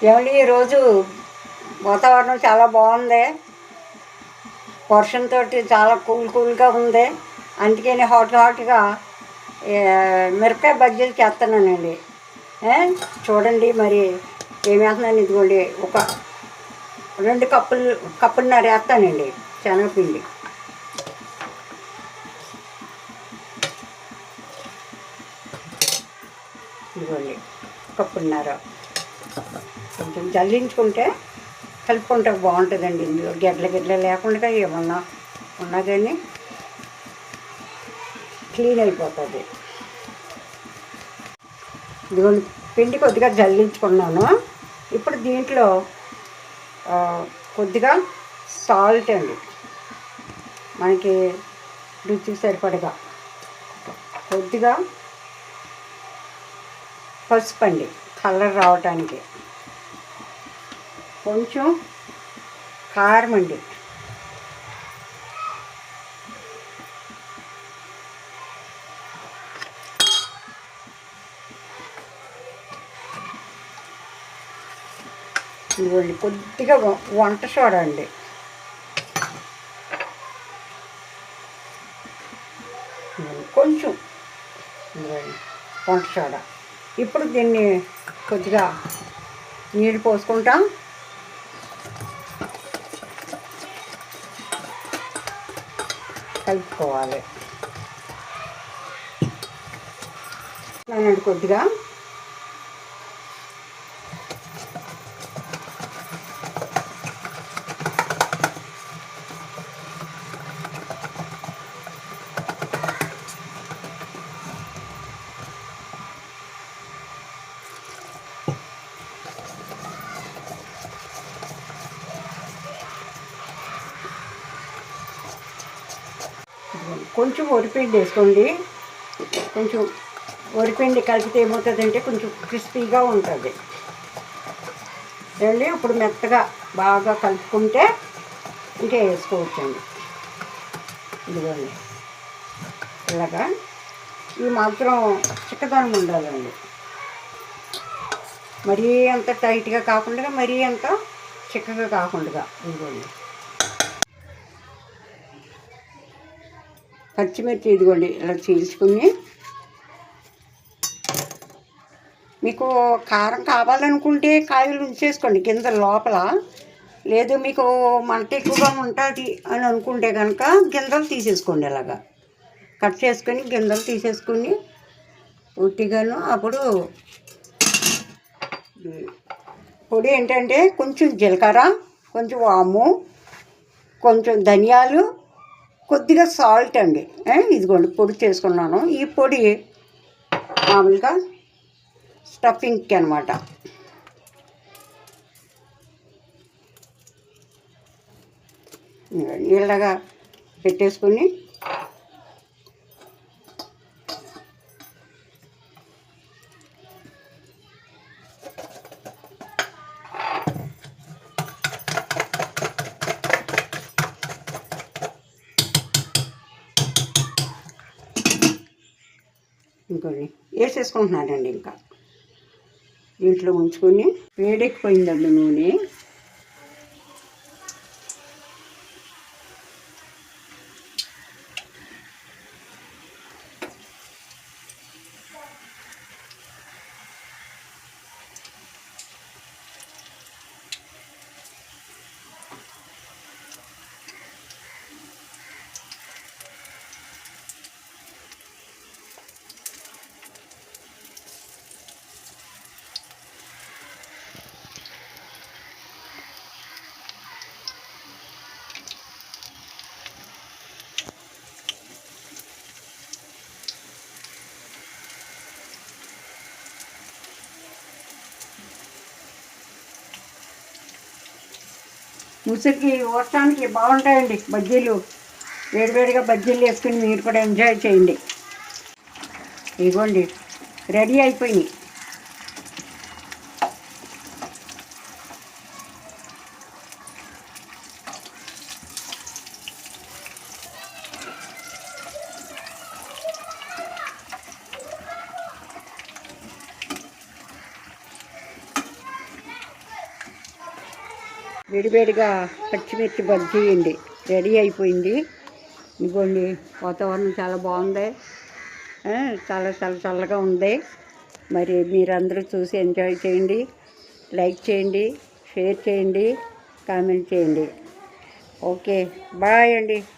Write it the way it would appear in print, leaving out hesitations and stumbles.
ఏమండి ఈరోజు వాతావరణం చాలా బాగుంది. వర్షంతో చాలా కూల్గా ఉంది. అందుకని హాట్గా మిరపకాయ బజ్జీలు చేస్తున్నానండి. చూడండి మరి ఏమేస్తున్నాను. ఇదిగోండి ఒక 2 కప్పున్నర వేస్తానండి శనగపిండి. ఇదిగోండి కప్పున్నర. కొంచెం జల్లించుకుంటే కలుపుకుంటే బాగుంటుందండి. ఇందులో గిడ్ల లేకుండా ఏమన్నా ఉన్నా కానీ క్లీన్ అయిపోతుంది. ఇదిగోండి పిండి కొద్దిగా జల్లించుకున్నాను. ఇప్పుడు దీంట్లో కొద్దిగా సాల్ట్ అండి, మనకి రుచికి సరిపడగా కొద్దిగా పసుపు అండి, కలర్ రావటానికి. కొంచెం కారం అండి, ఇదిగోండి కొద్దిగా వంట సోడా అండి, కొంచెం వంట సోడా. ఇప్పుడు దీన్ని కొద్దిగా నీళ్ళు పోసుకుంటాం. కలుపుకోవాలి. కొద్దిగా కొంచెం వరిపిండి వేసుకోండి. కొంచెం వరిపిండి కలిపితే ఏమవుతుందంటే కొంచెం క్రిస్పీగా ఉంటుంది. అండి ఇప్పుడు మెత్తగా బాగా కలుపుకుంటే ఇంకా వేసుకోవచ్చండి. ఇదిగోండి ఇలాగా ఈ మాత్రం చిక్కదనం ఉండాలండి. మరీ అంత టైట్గా కాకుండా మరీ అంత చిక్కగా కాకుండా. ఇదిగోండి పచ్చిమిర్చి ఇదిగోండి ఇలా చీల్చుకుని, మీకు కారం కావాలనుకుంటే కాయలు ఉంచేసుకోండి కింద లోపల. లేదు మీకు మంట ఎక్కువగా ఉంటుంది అని అనుకుంటే కనుక గింజలు తీసేసుకోండి. ఇలాగా కట్ చేసుకొని గింజలు తీసేసుకుని ఉట్టిగాను. అప్పుడు పొడి ఏంటంటే కొంచెం జీలకర్ర, కొంచెం వాము, కొంచెం ధనియాలు, కొద్దిగా సాల్ట్ అండి. ఇదిగోండి పొడి చేసుకున్నాను. ఈ పొడి మామూలుగా స్టఫింగ్కి అనమాట. నీళ్ళగా పెట్టేసుకుని ఇంకోండి వేసేసుకుంటున్నానండి. ఇంకా దీంట్లో ఉంచుకొని వేడెక్కిపోయిందండి నూనె. ముసుగుకి వర్షానికి బాగుంటాయండి బజ్జీలు. వేడివేడిగా బజ్జీలు వేసుకుని మీరు కూడా ఎంజాయ్ చేయండి. ఇదిగోండి రెడీ అయిపోయినాయి. వేడివేడిగా పచ్చిమిర్చి బజ్జీ అండి రెడీ అయిపోయింది. ఇదిగోండి, వాతావరణం చాలా బాగుంది, చాలా చాలా చల్లగా ఉంది. మరి మీరందరూ చూసి ఎంజాయ్ చేయండి, లైక్ చేయండి, షేర్ చేయండి, కామెంట్ చేయండి. ఓకే, బాయ్ అండి.